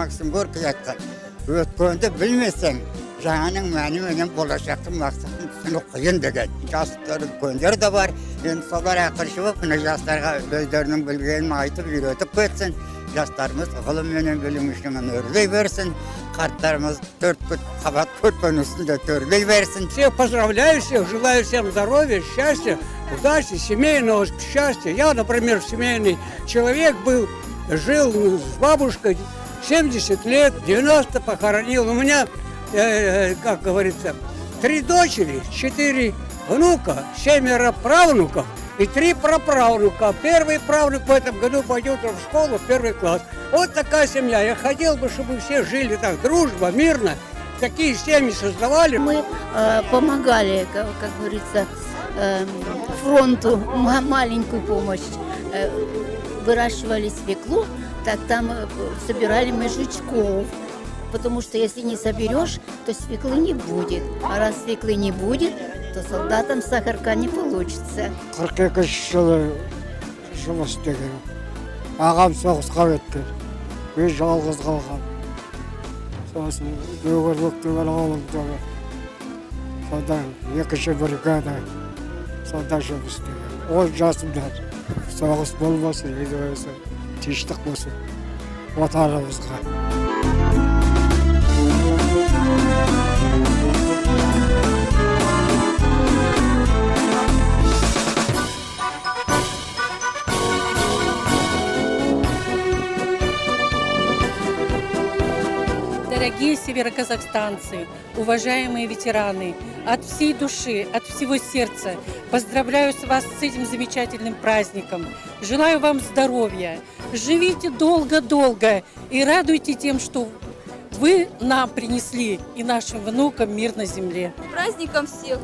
Maksimburg yatkı. Ötkönde bilmesen, жаңаның мәні менен болашақтың мақсатын түсіну қиын деген. Жастар үлкендер де бар. Енді солар ақыршы болып, мына жастарға өздерінің білгенін айтып үйретіп кетсін. Жастарымыз ғылым менен білім үшін өрлей берсін. Қарттарымыз қабат көрпенің үстінде төрлей берсін. Всех поздравляю, всех желаю всем здоровья, счастья, удачи, семейного счастья. Я, например, семейный человек был, жил с бабушкой 70 лет, 90 похоронил. У меня, как говорится, 3 дочери, 4 внука, 7 правнуков и 3 праправнука. Первый правнук в этом году пойдет в школу, в 1 класс. Вот такая семья. Я хотел бы, чтобы все жили так, дружба, мирно. Такие семьи создавали. Мы помогали, как говорится, фронту, маленькую помощь. Выращивали свеклу, так там собирали мы жучков. Потому что если не соберешь, то свеклы не будет. А раз свеклы не будет, то солдатам сахарка не получится. 42 жылы жұмыс істеген. Ағам соғысқа кетті. Мен жалғыз қалғам. Сосын өгірлік деген ауылымдағы. Сонда екінші бригада. Сонда жұмыс істеген. 10 жасымда соғыс болмасын, тыныштық болсын отанымызға. Дорогие североказахстанцы, уважаемые ветераны, от всей души, от всего сердца поздравляю вас с этим замечательным праздником. Желаю вам здоровья, живите долго-долго и радуйте тем, что вы нам принесли и нашим внукам мир на земле. Праздником всех!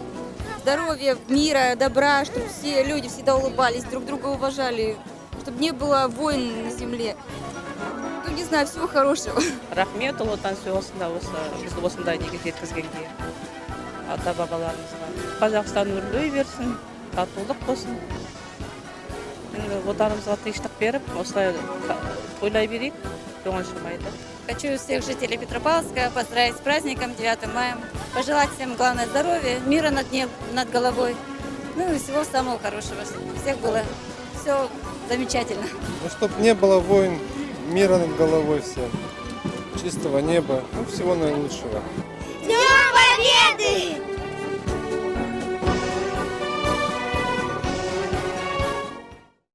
Здоровья, мира, добра, чтобы все люди всегда улыбались, друг друга уважали, чтобы не было войн на земле. Ну, не знаю, всего хорошего. Рахмет, ұлы отан соғысында бізді осындай неге жеткізгенге. Ата бабаларымызға. Қазақстан өрлей берсін, татулық болсын. Отанымызға тыныштық беріп, осылай ойлай берейік, көңіл шырмайды. Хочу всех жителей Петропавловска поздравить с праздником 9 мая. Пожелать всем главное здоровья, мира над головой. Ну и всего самого хорошего. Всех было все замечательно. Ну, чтобы не было войн, мира над головой всем, чистого неба, ну, всего наилучшего. С Днем Победы!